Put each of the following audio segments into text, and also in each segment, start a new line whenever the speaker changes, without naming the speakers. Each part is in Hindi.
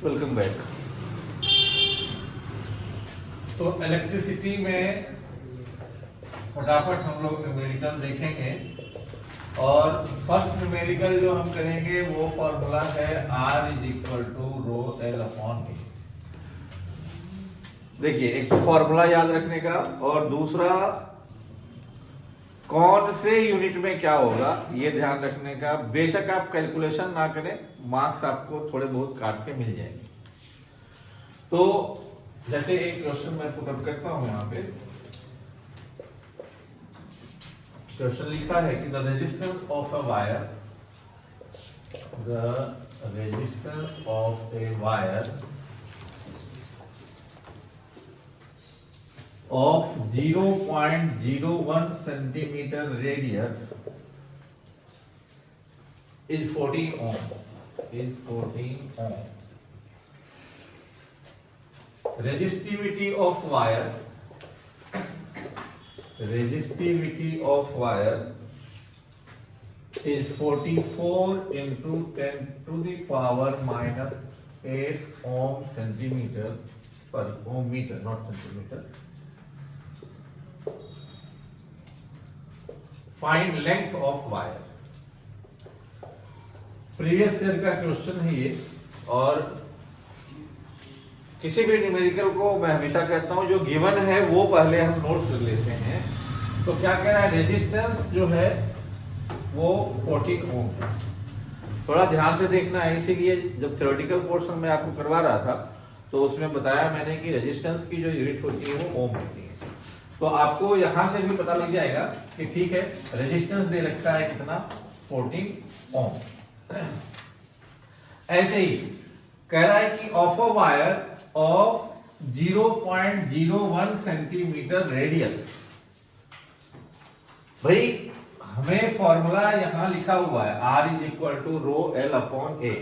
Welcome back. तो इलेक्ट्रिसिटी में फटाफट हम लोग न्यूमेरिकल देखेंगे और फर्स्ट न्यूमेरिकल जो हम करेंगे वो फॉर्मूला है R = ρL/A। देखिए, एक तो फॉर्मूला याद रखने का और दूसरा कौन से यूनिट में क्या होगा ये ध्यान रखने का। बेशक आप कैलकुलेशन ना करें, मार्क्स आपको थोड़े बहुत काट के मिल जाएंगे। तो जैसे एक क्वेश्चन मैं पुटअप करता हूं, यहां पे क्वेश्चन लिखा है कि the resistance of a wire of 0.01 centimeter radius is 14 ohm. Resistivity of wire is 44 into 10 to the power minus 8 ohm centimeter, sorry, ohm meter, not centimeter. Find length of wire. Previous year का क्वेश्चन है ये, और किसी भी न्यूमेरिकल को मैं हमेशा कहता हूं जो गिवन है वो पहले हम नोट कर लेते हैं। तो क्या कह रहा है, रेजिस्टेंस जो है वो 14 ओम है। थोड़ा ध्यान से देखना है, इसीलिए जब थ्योरेटिकल पोर्शन में आपको करवा रहा था तो उसमें बताया मैंने कि रेजिस्टेंस की जो यूनिट होती है वो ओम होती है। तो आपको यहां से भी पता लग जाएगा कि ठीक है, रेजिस्टेंस दे रखा है कितना, 14 ओम। ऐसे ही कह रहा है कि of a wire of 0.01 centimetre radius. भाई हमें फॉर्मूला यहां लिखा हुआ है R = ρL/A।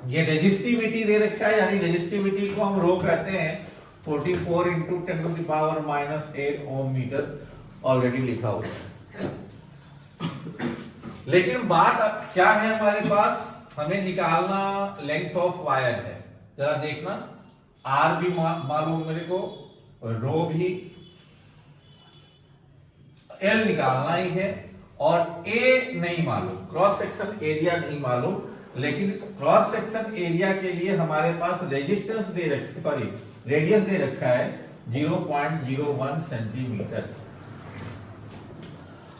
ये रेजिस्टिविटी दे रखा है, यानी रेजिस्टिविटी को हम रो कहते हैं। 44 into 10 to the power minus 8 ohm metre already लिखा हुआ है। लेकिन बात अब क्या है हमारे पास, हमें निकालना लेंथ ऑफ वायर है। जरा देखना, R भी मालूम मेरे को, रो भी, L निकालना ही है और A नहीं मालूम, क्रॉस सेक्शन एरिया नहीं मालूम। लेकिन क्रॉस सेक्शन एरिया के लिए हमारे पास रेजिस्टेंस दे रखी, सॉरी रेडियस दे रखा है 0.01 सेंटीमीटर।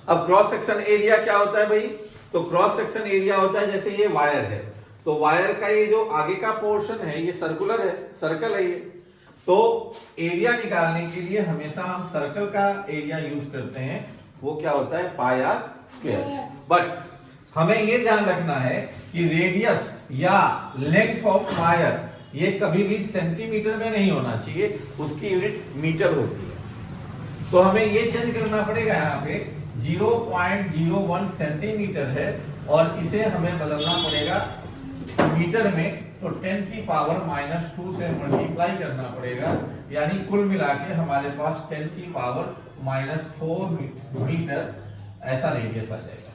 अब क्रॉस सेक्शन एरिया क्या होता है भाई, तो क्रॉस सेक्शन एरिया होता है, जैसे ये वायर है तो वायर का ये जो आगे का पोर्शन है ये सर्कुलर है, सर्कल है ये। तो एरिया निकालने के लिए हमेशा हम सर्कल का एरिया यूज करते हैं, वो क्या होता है, पाई r स्क्वायर। बट हमें ये ध्यान रखना है कि रेडियस या लेंथ ऑफ वायर ये कभी भी सेंटीमीटर में नहीं होना चाहिए, उसकी यूनिट मीटर होती है। तो हमें ये चेंज करना पड़ेगा, यहाँ पे 0.01 सेंटीमीटर है और इसे हमें बदलना पड़ेगा मीटर में। तो 10 की पावर -2 से मल्टीप्लाई करना पड़ेगा, यानी कुल मिला के हमारे पास 10 की पावर -4 मीटर ऐसा रेडियस आ जाएगा।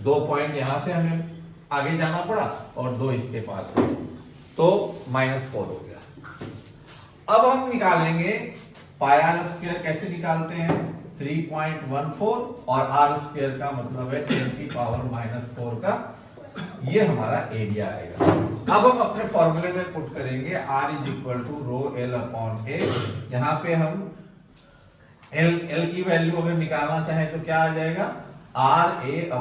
2 पॉइंट यहां से हमें आगे जाना पड़ा और 2 इसके पास है, तो -4 हो गया। अब हम निकालेंगे पाई r स्क्वायर। कैसे निकालते हैं, 3.14 और r स्क्वायर का मतलब है 10 की पावर -4 का, ये हमारा एरिया आएगा। अब हम अपने फॉर्मूले में पुट करेंगे R = ρL/A। यहां पे हम L की वैल्यू अगर निकालना चाहें तो क्या आ जाएगा, RA/ρ।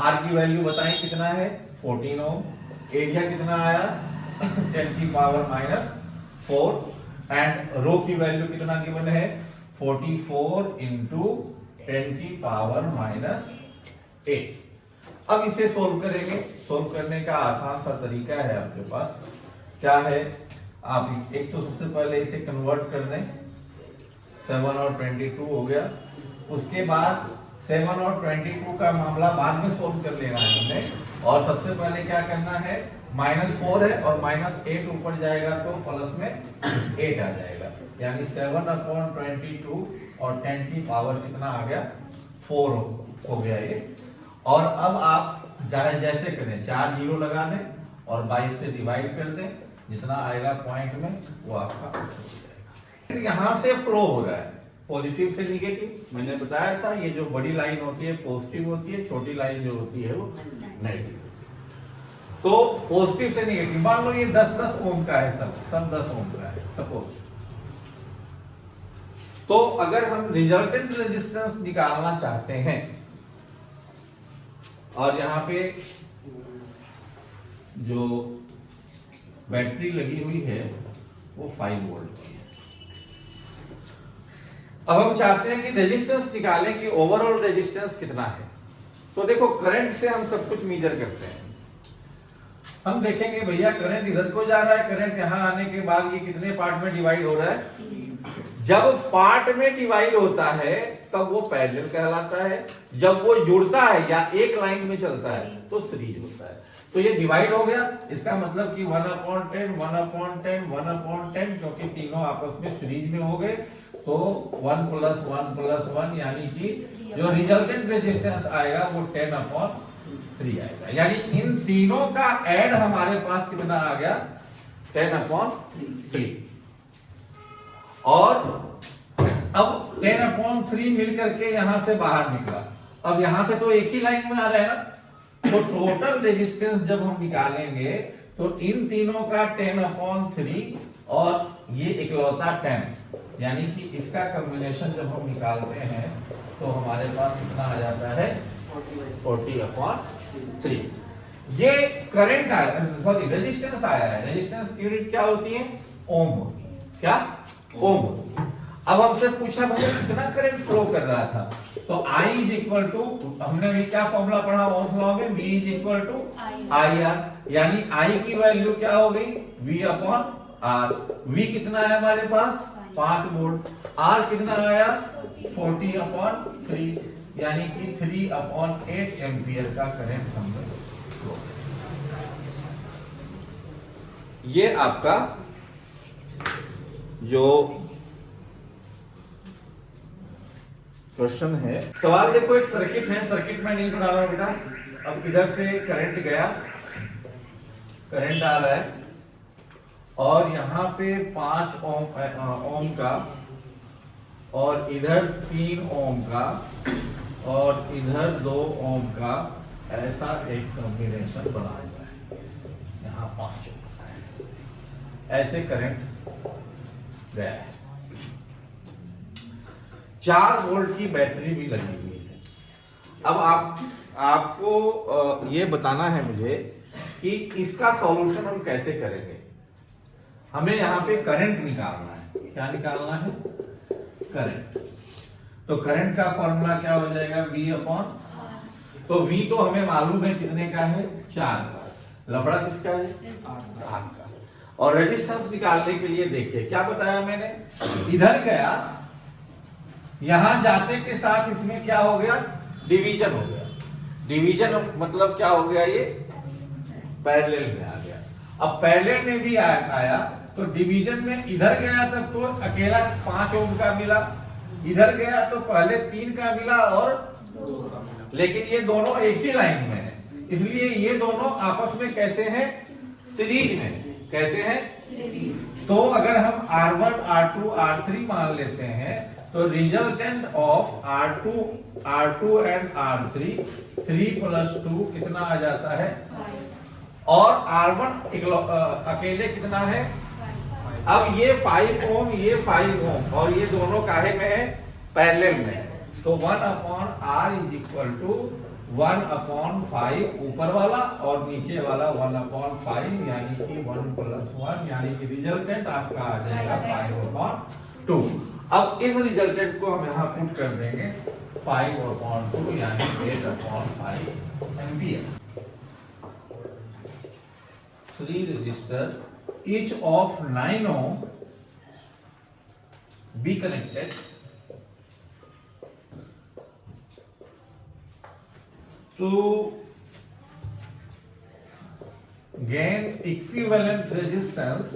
R की वैल्यू बताएं कितना है, 14 ओम। एरिया कितना आया, 10 की पावर -4 एंड रो की वैल्यू कितना गिवन है, 44 into 10 की पावर -8। अब इसे सोल्व करेंगे। सोल्व करने का आसान सा तरीका है आपके पास, क्या है, आप एक तो सबसे पहले इसे कन्वर्ट कर दें, 7 और 22 हो गया। उसके बाद 7 और 22 का मामला बाद में सोल्व कर लेना है हमने। और सबसे पहले क्या करना है, -4 है और -8 ऊपर जाएगा तो प्लस में 8 आ जाएगा, यानी 7/22 और 10 की पावर कितना आ गया, 4 हो गया ये। और अब आप जैसे करें 4 जीरो लगा दें और 22 से डिवाइड कर दें, जितना आएगा पॉइंट में वो आपका आंसर हो जाएगा। यहां से फ्लो हो रहा है पॉजिटिव से निगेटिव। मैंने बताया था ये जो बड़ी लाइन होती है पॉजिटिव होती है, छोटी लाइन जो होती है वो नेगेटिव। तो पॉजिटिव से निगेटिव, मान लो ये 10-10 ओम का है, सब 10 ओम का है सपोज। तो अगर हम रिजल्टेंट रेजिस्टेंस निकालना चाहते हैं और यहां पे जो बैटरी लगी हुई है वो 5 वोल्ट की है। अब हम चाहते हैं कि रेजिस्टेंस निकालें कि ओवरऑल रेजिस्टेंस कितना है। तो देखो करंट से हम सब कुछ मेजर करते हैं। हम देखेंगे भैया करंट इधर को जा रहा है, करंट यहां आने के बाद ये कितने पार्ट में डिवाइड हो रहा है। जब पार्ट में डिवाइड होता है तब वो पैरेलल कहलाता है, जब वो जुड़ता है या एक लाइन में चलता है तो सीरीज होता है। तो ये डिवाइड हो गया, इसका मतलब कि 1/10 1/10 1/10, क्योंकि तीनों आपस में सीरीज में हो गए। तो 1 + 1 + 1 यानी कि जो रिजल्टेंट रेजिस्टेंस आएगा वो 10/3 आएगा। यानी इन तीनों का ऐड हमारे पास कितना आ गया 10/3। और अब 10/3 मिलकर के यहां से बाहर निकला। अब यहां से तो एक ही लाइन में आ रहा है ना, तो टोटल रेजिस्टेंस जब हम निकालेंगे तो इन तीनों का 10/3 और ये इकलौता 10, यानी कि इसका कॉम्बिनेशन जब हम निकालते हैं तो हमारे पास कितना आ जाता है 40/3। ये करंट आया, सॉरी रेजिस्टेंस आया है। रेजिस्टेंस की यूनिट क्या होती है, ओम होती है। क्या, ओम होती है। अब हमसे पूछा भैया कितना करंट फ्लो कर रहा था, तो I = हमने भी क्या फॉर्मूला पढ़ा ओम लॉ में, V = IR, यानी I की वैल्यू क्या हो गई V/R। V कितना है हमारे पास 5 वोल्ट, R कितना आया 40/3, यानी कि 3/8 एम्पियर का करंट हमने फ्लो। ये आपका जो क्वेश्चन है, सवाल देखो एक सर्किट है, सर्किट में नहीं बना रहा बेटा। अब इधर से करंट गया, करंट आ रहा है और यहां पे 5 ओम का और इधर 3 ओम का और इधर 2 ओम का, ऐसा एक कॉम्बिनेशन बना हुआ है। यहां 5 ओम का है, ऐसे करंट गया है। 4 वोल्ट की बैटरी भी लगी हुई है। अब आपको ये बताना है मुझे कि इसका सॉल्यूशन हम कैसे करेंगे। हमें यहां पे करंट निकालना है। क्या निकालना है, करंट। तो करंट का फॉर्मूला क्या हो जाएगा V/R। तो V तो हमें मालूम है कितने का है 4 का, लफड़ा किसका है 8 का। और रेजिस्टेंस निकालने के लिए देखिए क्या बताया मैंने, इधर गया, यहां जाते के साथ इसमें क्या हो गया डिवीजन हो गया। डिवीजन मतलब क्या हो गया, ये पैरेलल में आ गया। अब पैरेलल में भी आया तो डिवीजन में इधर गया तब तो अकेला 5 ओम का मिला, इधर गया तो पहले 3 का मिला और 2 का मिला। लेकिन ये दोनों एक ही लाइन में है, इसलिए ये दोनों आपस में कैसे हैं सीरीज में। कैसे हैं, तो अगर हम R1 R2 R3 मान लेते हैं तो resultant of R2 and R3 3 + 2 कितना आ जाता है, और R1 अकेले कितना है। अब ये 5 ओम, ये 5 ओम और ये दोनों काहे में है पैरेलल में है। तो 1/R = 1/5 ऊपर वाला और नीचे वाला 1/5, यानी कि 1 + 1, यानी कि रिजल्टेंट आपका आ जाएगा 5/2। अब इस रिजल्टेंट को हम यहां पुट कर देंगे 5/2, यानी 8/5 ampere. 3 resistor each of 9 ohm be connected to gain equivalent resistance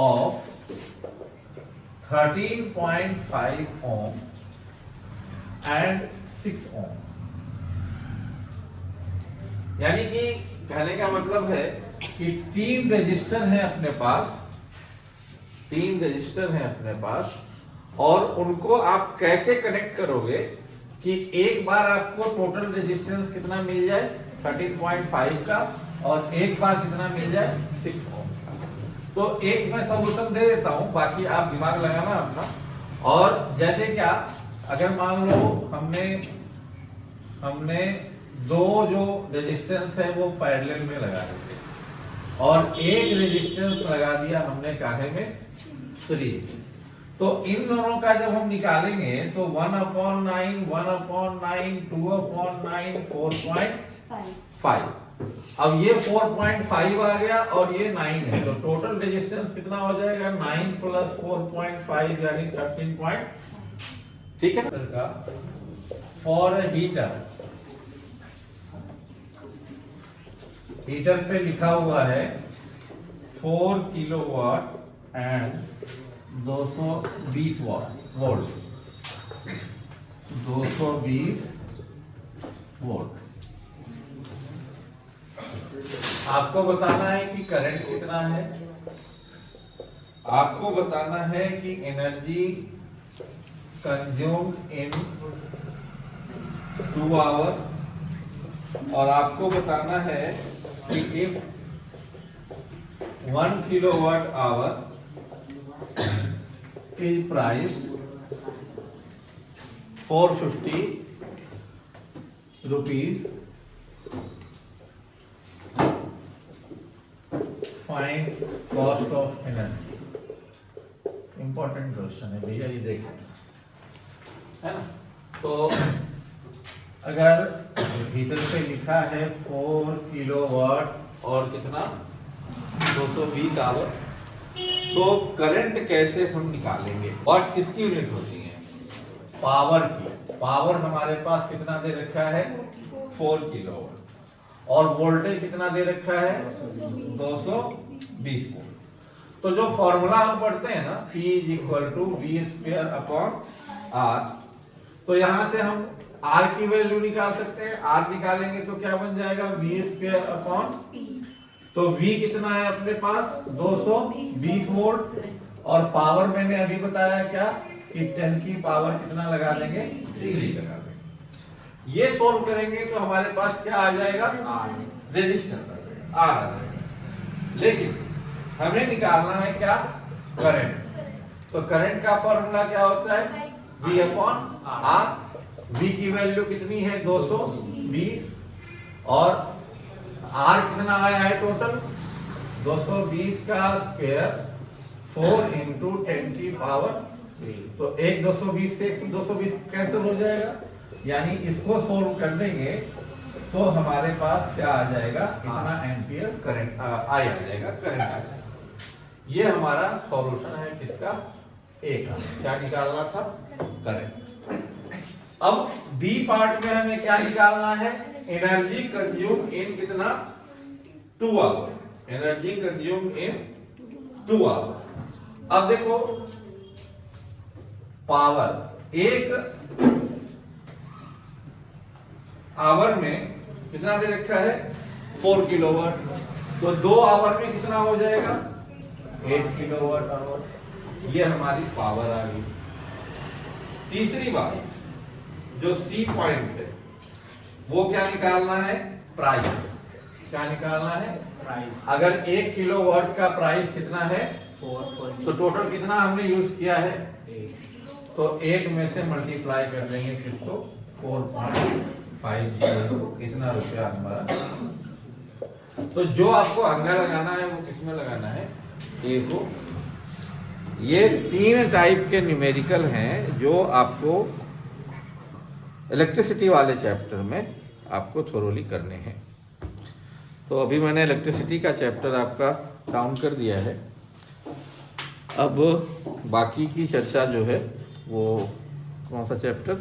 of 13.5 ohm and 6 ohm. यानी कि कहने का मतलब है कि 3 रजिस्टर हैं अपने पास, 3 रजिस्टर हैं अपने पास, और उनको आप कैसे कनेक्ट करोगे कि एक बार आपको टोटल रेजिस्टेंस कितना मिल जाए 13.5 का, और एक बार कितना मिल जाए 6 ओम का। तो एक मैं सॉल्यूशन दे देता हूं, बाकी आप दिमाग लगाना अपना। और जैसे क्या, अगर मान लो हमने दो जो रेजिस्टेंस है वो पैरेलल में लगा दिए, और एक रेजिस्टेंस लगा दिया हमने काहे में, सीरीज। तो इन दोनों का जब हम निकालेंगे तो 1/9, 1/9, 2/9, 4.5। अब ये 4.5 आ गया और ये 9 है, तो टोटल रेजिस्टेंस कितना हो जाएगा 9 + 4.5 यानी 13. ठीक है। फॉर हीटर पे लिखा हुआ है 4 किलोवाट एंड 220 वोल्ट, 220 वोल्ट। आपको बताना है कि करंट कितना है, आपको बताना है कि एनर्जी कंज्यूम्ड इन 2 आवर, और आपको बताना है कि if 1 kilowatt hour is priced 450 rupees, find cost of energy। Important question है भैया, ये देखें, है ना। तो अगर हीटर पे लिखा है 4 किलोवाट और कितना 220 आवर, तो करंट कैसे हम निकालेंगे। वाट किसकी यूनिट होती है, पावर की। पावर हमारे पास कितना दे रखा है 4 किलोवाट, और वोल्टेज कितना दे रखा है 220 वोल्ट। तो जो फॉर्मूला हम पढ़ते हैं ना, P = V²/R, तो यहां से हम R की वैल्यू निकाल सकते हैं। R निकालेंगे तो क्या बन जाएगा V²/P। तो V कितना है अपने पास 220 वोल्ट, और पावर मैंने अभी बताया क्या कि 10 की पावर कितना लगा देंगे 3 लगा देंगे। ये सोल्व करेंगे तो हमारे पास क्या आ जाएगा रेजिस्टेंस आ जाएगा। लेकिन हमें निकालना है क्या करंट। तो करंट का फॉर्मूला क्या होता है V/R। V की वैल्यू कितनी है 220, और R कितना आया है टोटल 220 का स्क्वायर 4 × 10 की पावर 3। तो एक 220 से 220 कैंसिल हो जाएगा, यानी इसको सोल्व कर देंगे तो हमारे पास क्या आ जाएगा, इतना एम्पियर करंट आ जाएगा, करंट आ जाएगा। ये हमारा सॉल्यूशन है किसका, ए का। क्या निकालना था करंट। अब बी पार्ट में हमें क्या निकालना है, एनर्जी कंज्यूम इन कितना 2 hour, energy consume in 2 hour. अब देखो पावर एक आवर में कितना दे रखा है 4 किलोवाट, तो 2 आवर में कितना हो जाएगा 8 किलोवाट आवर। ये हमारी पावर आ गई। तीसरी बात जो सी पॉइंट है वो क्या निकालना है, प्राइस। क्या निकालना है प्राइस। अगर 1 किलोवाट का प्राइस कितना है 4, तो टोटल कितना हमने यूज किया है 8, तो 8 में से मल्टीप्लाई कर देंगे किसको 4.5, इतना रुपया हमारा। तो जो आपको अंगा लगाना है वो किसमें लगाना है, ए को। ये 3 टाइप के न्यूमेरिकल हैं जो आपको इलेक्ट्रिसिटी वाले चैप्टर में आपको थोरोली करने हैं। तो अभी मैंने इलेक्ट्रिसिटी का चैप्टर आपका डाउन कर दिया है। अब बाकी की चर्चा जो है वो कौन सा चैप्टर,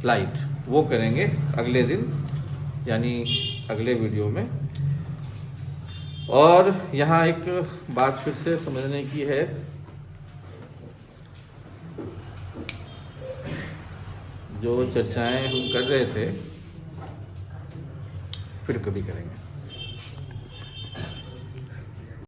लाइट, वो करेंगे अगले दिन यानी अगले वीडियो में। और यहाँ एक बात फिर से समझने की है, जो चर्चाएं हम कर रहे थे फिर कभी करेंगे।